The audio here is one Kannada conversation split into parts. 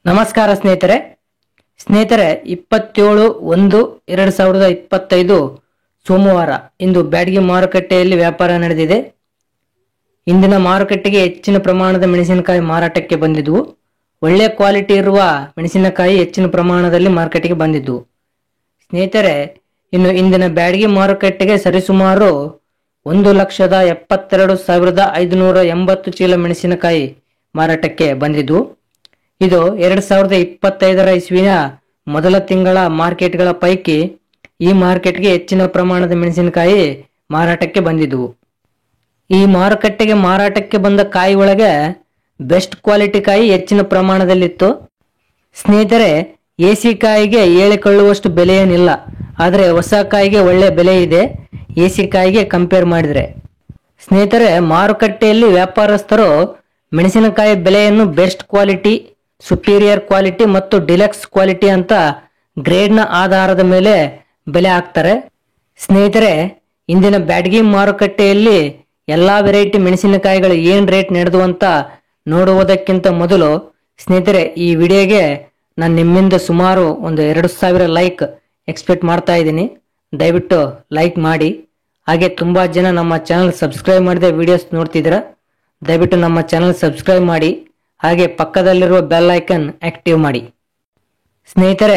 ನಮಸ್ಕಾರ ಸ್ನೇಹಿತರೆ 27/1/2025 ಸೋಮವಾರ ಇಂದು ಬ್ಯಾಡಗಿ ಮಾರುಕಟ್ಟೆಯಲ್ಲಿ ವ್ಯಾಪಾರ ನಡೆದಿದೆ. ಇಂದಿನ ಮಾರುಕಟ್ಟೆಗೆ ಹೆಚ್ಚಿನ ಪ್ರಮಾಣದ ಮೆಣಸಿನಕಾಯಿ ಮಾರಾಟಕ್ಕೆ ಬಂದಿದ್ದವು. ಒಳ್ಳೆಯ ಕ್ವಾಲಿಟಿ ಇರುವ ಮೆಣಸಿನಕಾಯಿ ಹೆಚ್ಚಿನ ಪ್ರಮಾಣದಲ್ಲಿ ಮಾರ್ಕೆಟ್ಗೆ ಬಂದಿದ್ದವು. ಸ್ನೇಹಿತರೆ, ಇನ್ನು ಇಂದಿನ ಬ್ಯಾಡಗಿ ಮಾರುಕಟ್ಟೆಗೆ ಸರಿಸುಮಾರು 1,72,580 ಚೀಲ ಮೆಣಸಿನಕಾಯಿ ಮಾರಾಟಕ್ಕೆ ಬಂದಿದ್ದವು. ಇದು 2025 ಇಸ್ವಿನ ಮೊದಲ ತಿಂಗಳ ಮಾರ್ಕೆಟ್ಗಳ ಪೈಕಿ ಈ ಮಾರ್ಕೆಟ್ಗೆ ಹೆಚ್ಚಿನ ಪ್ರಮಾಣದ ಮೆಣಸಿನಕಾಯಿ ಮಾರಾಟಕ್ಕೆ ಬಂದಿದ್ದವು. ಈ ಮಾರಾಟಕ್ಕೆ ಬಂದ ಕಾಯಿ ಒಳಗೆ ಬೆಸ್ಟ್ ಕ್ವಾಲಿಟಿ ಕಾಯಿ ಹೆಚ್ಚಿನ ಪ್ರಮಾಣದಲ್ಲಿತ್ತು. ಸ್ನೇಹಿತರೆ, ಎಸಿ ಕಾಯಿಗೆ ಹೇಳಿಕೊಳ್ಳುವಷ್ಟು ಬೆಲೆ ಏನಿಲ್ಲ, ಆದರೆ ಹೊಸ ಕಾಯಿಗೆ ಒಳ್ಳೆ ಬೆಲೆ ಇದೆ ಎಸಿ ಕಾಯಿಗೆ ಕಂಪೇರ್ ಮಾಡಿದ್ರೆ. ಸ್ನೇಹಿತರೆ, ಮಾರುಕಟ್ಟೆಯಲ್ಲಿ ವ್ಯಾಪಾರಸ್ಥರು ಮೆಣಸಿನಕಾಯಿ ಬೆಲೆಯನ್ನು ಬೆಸ್ಟ್ ಕ್ವಾಲಿಟಿ, ಸುಪೀರಿಯರ್ ಕ್ವಾಲಿಟಿ ಮತ್ತು ಡಿಲಕ್ಸ್ ಕ್ವಾಲಿಟಿ ಅಂತ ಗ್ರೇಡ್ನ ಆಧಾರದ ಮೇಲೆ ಬೆಲೆ ಹಾಕ್ತಾರೆ. ಸ್ನೇಹಿತರೆ, ಇಂದಿನ ಬ್ಯಾಡಗಿ ಮಾರುಕಟ್ಟೆಯಲ್ಲಿ ಎಲ್ಲಾ ವೆರೈಟಿ ಮೆಣಸಿನಕಾಯಿಗಳು ಏನ್ ರೇಟ್ ನಡೆದು ಅಂತ ನೋಡುವುದಕ್ಕಿಂತ ಮೊದಲು ಸ್ನೇಹಿತರೆ, ಈ ವಿಡಿಯೋಗೆ ನಾನು ನಿಮ್ಮಿಂದ ಸುಮಾರು ಒಂದು 2,000 ಲೈಕ್ ಎಕ್ಸ್ಪೆಕ್ಟ್ ಮಾಡ್ತಾ ಇದ್ದೀನಿ. ದಯವಿಟ್ಟು ಲೈಕ್ ಮಾಡಿ. ಹಾಗೆ ತುಂಬಾ ಜನ ನಮ್ಮ ಚಾನಲ್ ಸಬ್ಸ್ಕ್ರೈಬ್ ಮಾಡದೆ ವಿಡಿಯೋಸ್ ನೋಡ್ತಿದ್ದೀರಾ, ದಯವಿಟ್ಟು ನಮ್ಮ ಚಾನಲ್ ಸಬ್ಸ್ಕ್ರೈಬ್ ಮಾಡಿ. ಹಾಗೆ ಪಕ್ಕದಲ್ಲಿರುವ ಬೆಲ್ ಐಕನ್ ಆಕ್ಟಿವ್ ಮಾಡಿ. ಸ್ನೇಹಿತರೆ,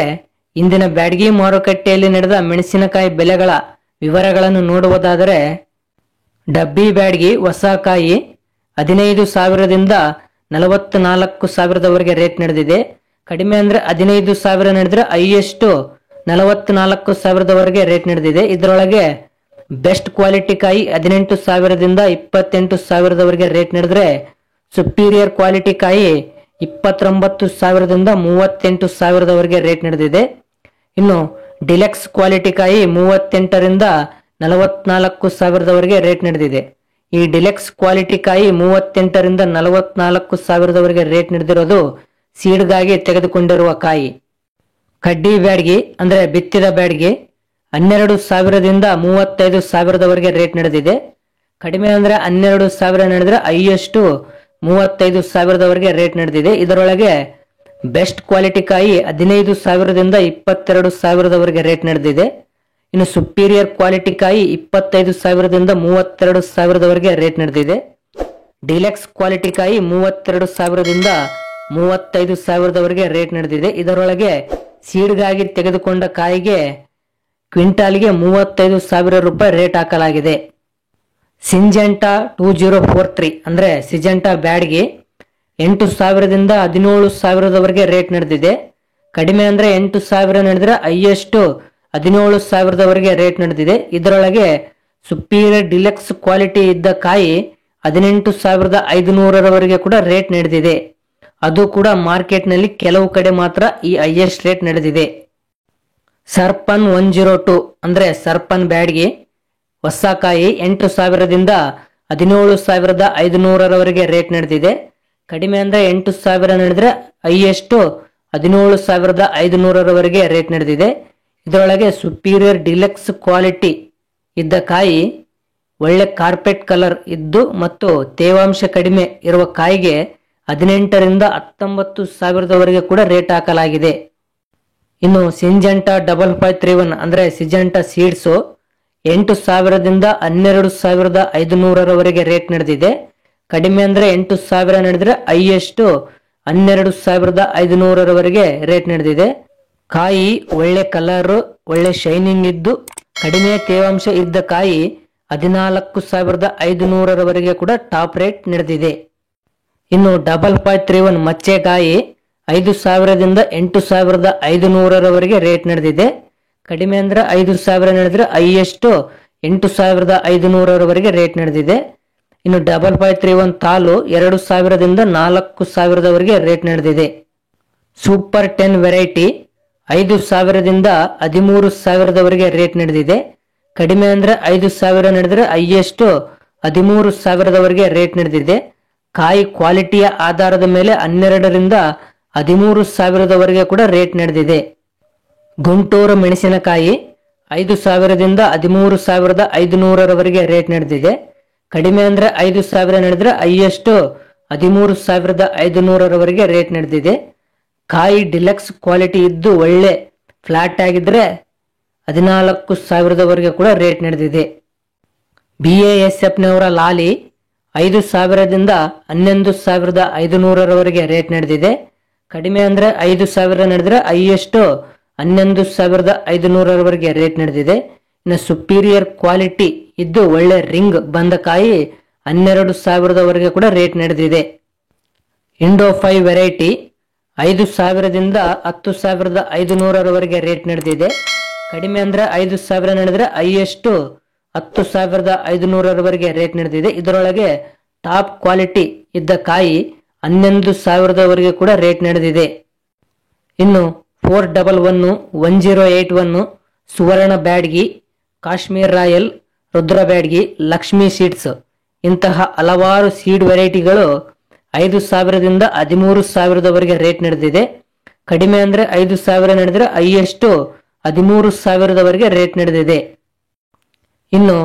ಇಂದಿನ ಬ್ಯಾಡಗಿ ಮಾರುಕಟ್ಟೆಯಲ್ಲಿ ನಡೆದ ಮೆಣಸಿನಕಾಯಿ ಬೆಲೆಗಳ ವಿವರಗಳನ್ನು ನೋಡುವುದಾದರೆ, ಡಬ್ಬಿ ಬ್ಯಾಡಗಿ ಹೊಸ ಕಾಯಿ 15,000ದಿಂದ 44,000ದವರೆಗೆ ರೇಟ್ ನಡೆದಿದೆ. ಕಡಿಮೆ ಅಂದ್ರೆ 15,000 ನಡೆದ್ರೆ ಹೈಯೆಸ್ಟ್ 44,000ದವರೆಗೆ ರೇಟ್ ನಡೆದಿದೆ. ಇದರೊಳಗೆ ಬೆಸ್ಟ್ ಕ್ವಾಲಿಟಿ ಕಾಯಿ 18,000ದಿಂದ 28,000ದವರೆಗೆ ರೇಟ್ ನಡೆದ್ರೆ, ಸುಪೀರಿಯರ್ ಕ್ವಾಲಿಟಿ ಕಾಯಿ 29,000ದಿಂದ 38,000ದವರೆಗೆ ರೇಟ್ ನಡೆದಿದೆ. ಇನ್ನು ಡಿಲಕ್ಸ್ ಕ್ವಾಲಿಟಿ ಕಾಯಿ 38ರಿಂದ 44,000ದವರೆಗೆ ರೇಟ್ ನಡೆದಿದೆ. ಈ ಡಿಲಕ್ಸ್ ಕ್ವಾಲಿಟಿ ಕಾಯಿ 38ರಿಂದ 44,000ದವರೆಗೆ ರೇಟ್ ನಡೆದಿರೋದು ಸೀಡ್ಗಾಗಿ ತೆಗೆದುಕೊಂಡಿರುವ ಕಾಯಿ. ಕಡ್ಡಿ ಬ್ಯಾಡಗಿ ಅಂದ್ರೆ ಬಿತ್ತಿದ ಬ್ಯಾಡಗಿ 12,000ದಿಂದ 35,000ದವರೆಗೆ ರೇಟ್ ನಡೆದಿದೆ. ಕಡಿಮೆ ಅಂದ್ರೆ 12,000 ನಡೆದ್ರೆ ಹೈಯೆಸ್ಟ್ 35,000ದವರೆಗೆ ರೇಟ್ ನಡೆದಿದೆ. ಇದರೊಳಗೆ ಬೆಸ್ಟ್ ಕ್ವಾಲಿಟಿ ಕಾಯಿ 15,000ದಿಂದ 22,000ದವರೆಗೆ ರೇಟ್ ನಡೆದಿದೆ. ಇನ್ನು ಸುಪೀರಿಯರ್ ಕ್ವಾಲಿಟಿ ಕಾಯಿ 25,000ದಿಂದ 32,000ದವರೆಗೆ ರೇಟ್ ನಡೆದಿದೆ. ಡಿಲಕ್ಸ್ ಕ್ವಾಲಿಟಿ ಕಾಯಿ 32,000ದಿಂದ 35,000ದವರೆಗೆ ರೇಟ್ ನಡೆದಿದೆ. ಇದರೊಳಗೆ ಸೀಡ್ಗಾಗಿ ತೆಗೆದುಕೊಂಡ ಕಾಯಿಗೆ ಕ್ವಿಂಟಾಲ್ಗೆ 35,000 ರೂಪಾಯಿ ರೇಟ್ ಹಾಕಲಾಗಿದೆ. ಸಿಂಜೆಂಟಾ 2043 ಅಂದ್ರೆ ಸಿಜೆಂಟಾ ಬ್ಯಾಡಗಿ 8,000ದಿಂದ 17,000ದವರೆಗೆ ರೇಟ್ ನಡೆದಿದೆ. ಕಡಿಮೆ ಅಂದ್ರೆ 8,000 ನಡೆದ್ರೆ ಹೈಯೆಸ್ಟ್ 17,000ದವರೆಗೆ ರೇಟ್ ನಡೆದಿದೆ. ಇದರೊಳಗೆ ಸುಪೀರಿಯರ್ ಡಿಲಕ್ಸ್ ಕ್ವಾಲಿಟಿ ಇದ್ದ ಕಾಯಿ 18,500ರವರೆಗೆ ಕೂಡ ರೇಟ್ ನಡೆದಿದೆ. ಅದು ಕೂಡ ಮಾರ್ಕೆಟ್ನಲ್ಲಿ ಕೆಲವು ಕಡೆ ಮಾತ್ರ ಈ ಹೈಯೆಸ್ಟ್ ರೇಟ್ ನಡೆದಿದೆ. ಸರ್ಪನ್ 102 ಅಂದ್ರೆ ಸರ್ಪನ್ ಬ್ಯಾಡಗಿ ಹೊಸ ಕಾಯಿ 8,000ದಿಂದ 17,500ರವರೆಗೆ ರೇಟ್ ನಡೆದಿದೆ. ಕಡಿಮೆ ಅಂದ್ರೆ 8,000 ನಡೆದ್ರೆ ಹೈಯೆಸ್ಟ್ 17,500ರವರೆಗೆ ರೇಟ್ ನಡೆದಿದೆ. ಇದರೊಳಗೆ ಸುಪೀರಿಯರ್ ಡಿಲಕ್ಸ್ ಕ್ವಾಲಿಟಿ ಇದ್ದ ಕಾಯಿ ಒಳ್ಳೆ ಕಾರ್ಪೆಟ್ ಕಲರ್ ಇದ್ದು ಮತ್ತು ತೇವಾಂಶ ಕಡಿಮೆ ಇರುವ ಕಾಯಿಗೆ 18ರಿಂದ 19,000ದವರೆಗೆ ಕೂಡ ರೇಟ್ ಹಾಕಲಾಗಿದೆ. ಇನ್ನು ಸಿಂಜೆಂಟಾ 5531 ಅಂದ್ರೆ ಸಿಜೆಂಟಾ ಸೀಡ್ಸ್ 8,000ದಿಂದ 12,500ರವರೆಗೆ ರೇಟ್ ನಡೆದಿದೆ. ಕಡಿಮೆ ಅಂದ್ರೆ 8,000 ನಡೆದ್ರೆ ಹೈಯೆಸ್ಟ್ 12,500ರವರೆಗೆ ರೇಟ್ ನಡೆದಿದೆ. ಕಾಯಿ ಒಳ್ಳೆ ಕಲರ್, ಒಳ್ಳೆ ಶೈನಿಂಗ್ ಇದ್ದು ಕಡಿಮೆ ತೇವಾಂಶ ಇದ್ದ ಕಾಯಿ 14,500ರವರೆಗೆ ಕೂಡ ಟಾಪ್ ರೇಟ್ ನಡೆದಿದೆ. ಇನ್ನು 5531 ಮಚ್ಚೆಕಾಯಿ 5,000ದಿಂದ 8,500ರವರೆಗೆ ರೇಟ್ ನಡೆದಿದೆ. ಕಡಿಮೆ ಅಂದ್ರೆ 5,000 ನಡೆದ್ರೆ ಹೈಯೆಸ್ಟ್ 8,500ರವರೆಗೆ ರೇಟ್ ನಡೆದಿದೆ. ಇನ್ನು 5531 ತಾಲು 2,000ದಿಂದ 4,000ದವರೆಗೆ ರೇಟ್ ನಡೆದಿದೆ. ಸೂಪರ್ 10 ವೆರೈಟಿ 5,000ದಿಂದ 13,000ದವರೆಗೆ ರೇಟ್ ನಡೆದಿದೆ. ಕಡಿಮೆ ಅಂದ್ರೆ 5,000 ನಡೆದ್ರೆ ಹೈಯೆಸ್ಟ್ 13,000ದವರೆಗೆ ರೇಟ್ ನಡೆದಿದೆ. ಕಾಯಿ ಕ್ವಾಲಿಟಿಯ ಆಧಾರದ ಮೇಲೆ 12ರಿಂದ 13,000ದವರೆಗೆ ಕೂಡ ರೇಟ್ ನಡೆದಿದೆ. ಗುಂಟೂರು ಮೆಣಸಿನಕಾಯಿ 5,000ದಿಂದ 13,500ರವರೆಗೆ ರೇಟ್ ನಡೆದಿದೆ. ಕಡಿಮೆ ಅಂದ್ರೆ 5,000 ನಡೆದ್ರೆ ಹೈಯೆಸ್ಟ್ 13,500ರವರೆಗೆ ರೇಟ್ ನಡೆದಿದೆ. ಕಾಯಿ ಡಿಲಕ್ಸ್ ಕ್ವಾಲಿಟಿ ಇದ್ದು ಒಳ್ಳೆ ಫ್ಲಾಟ್ ಆಗಿದ್ರೆ 14,000ವರೆಗೆ ಕೂಡ ರೇಟ್ ನಡೆದಿದೆ. BASFನವರ ಲಾಲಿ 5,000ದಿಂದ 11,500ರವರೆಗೆ ರೇಟ್ ನಡೆದಿದೆ. ಕಡಿಮೆ ಅಂದ್ರೆ 5,000 ನಡೆದ್ರೆ ಹೈಯೆಸ್ಟ್ 11,500ರವರೆಗೆ ರೇಟ್ ನಡೆದಿದೆ. ಇನ್ನು ಸುಪೀರಿಯರ್ ಕ್ವಾಲಿಟಿ ಇದ್ದು ಒಳ್ಳೆ ರಿಂಗ್ ಬಂದ ಕಾಯಿ 12,000ವರೆಗೆ ಕೂಡ ರೇಟ್ ನಡೆದಿದೆ. ಇಂಡೋ 5 ವೆರೈಟಿ 5,000ದಿಂದ 10,500ರವರೆಗೆ ರೇಟ್ ನಡೆದಿದೆ. ಕಡಿಮೆ ಅಂದ್ರೆ 5,000 ನಡೆದ್ರೆ ಹೈಯೆಸ್ಟ್ 10,500ರವರೆಗೆ ರೇಟ್ ನಡೆದಿದೆ. ಇದರೊಳಗೆ ಟಾಪ್ ಕ್ವಾಲಿಟಿ ಇದ್ದ ಕಾಯಿ 11,000ವರೆಗೆ ಕೂಡ ರೇಟ್ ನಡೆದಿದೆ. ಇನ್ನು 411, 1081, ಸುವರ್ಣ ಬ್ಯಾಡ್ಗಿ, ಕಾಶ್ಮೀರ್ ರಾಯಲ್, ರುದ್ರ ಬ್ಯಾಡ್ಗಿ, ಲಕ್ಷ್ಮಿ ಸೀಡ್ಸ್ ಇಂತಹ ಹಲವಾರು ಸೀಡ್ ವೆರೈಟಿಗಳು 5,000ದಿಂದ 13,000ವರೆಗೆ ರೇಟ್ ನಡೆದಿದೆ. ಕಡಿಮೆ ಅಂದ್ರೆ 5,000 ನಡೆದ್ರೆ ಹೈಯೆಸ್ಟ್ 13,000ವರೆಗೆ ರೇಟ್ ನಡೆದಿದೆ. ಇನ್ನು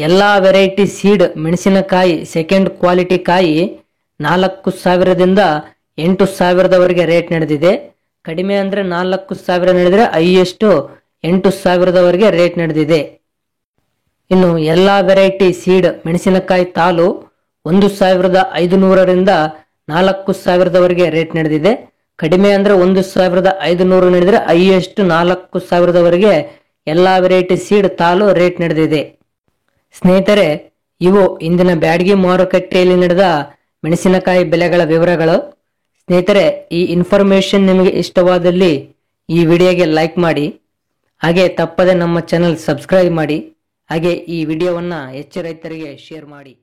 ಎಲ್ಲಾ ವೆರೈಟಿ ಸೀಡ್ ಮೆಣಸಿನಕಾಯಿ ಸೆಕೆಂಡ್ ಕ್ವಾಲಿಟಿ ಕಾಯಿ 4,000ದಿಂದ 8,000ವರೆಗೆ ರೇಟ್ ನಡೆದಿದೆ. ಕಡಿಮೆ ಅಂದ್ರೆ 4,000 ನಡೆದ್ರೆ ಹೈಯೆಸ್ಟ್ 8,000ವರೆಗೆ ರೇಟ್ ನಡೆದಿದೆ. ಇನ್ನು ಎಲ್ಲಾ ವೆರೈಟಿ ಸೀಡ್ ಮೆಣಸಿನಕಾಯಿ ತಾಲು 1,500ರಿಂದ 4,000ವರೆಗೆ ರೇಟ್ ನಡೆದಿದೆ. ಕಡಿಮೆ ಅಂದ್ರೆ 1,500 ನಡೆದ್ರೆ ಹೈಯೆಸ್ಟ್ 4,000ವರೆಗೆ ಎಲ್ಲಾ ವೆರೈಟಿ ಸೀಡ್ ತಾಲು ರೇಟ್ ನಡೆದಿದೆ. ಸ್ನೇಹಿತರೆ, ಇವು ಇಂದಿನ ಬ್ಯಾಡಗಿ ಮಾರುಕಟ್ಟೆಯಲ್ಲಿ ನಡೆದ ಮೆಣಸಿನಕಾಯಿ ಬೆಲೆಗಳ ವಿವರಗಳು. ಸ್ನೇಹಿತರೆ, ಈ ಇನ್ಫಾರ್ಮೇಶನ್ ನಿಮಗೆ ಇಷ್ಟವಾದಲ್ಲಿ ಈ ವಿಡಿಯೋಗೆ ಲೈಕ್ ಮಾಡಿ, ಹಾಗೆ ತಪ್ಪದೆ ನಮ್ಮ ಚಾನೆಲ್ ಸಬ್ಸ್ಕ್ರೈಬ್ ಮಾಡಿ, ಹಾಗೆ ಈ ವಿಡಿಯೋವನ್ನ ಹೆಚ್ಚು ರೈತರಿಗೆ ಶೇರ್ ಮಾಡಿ.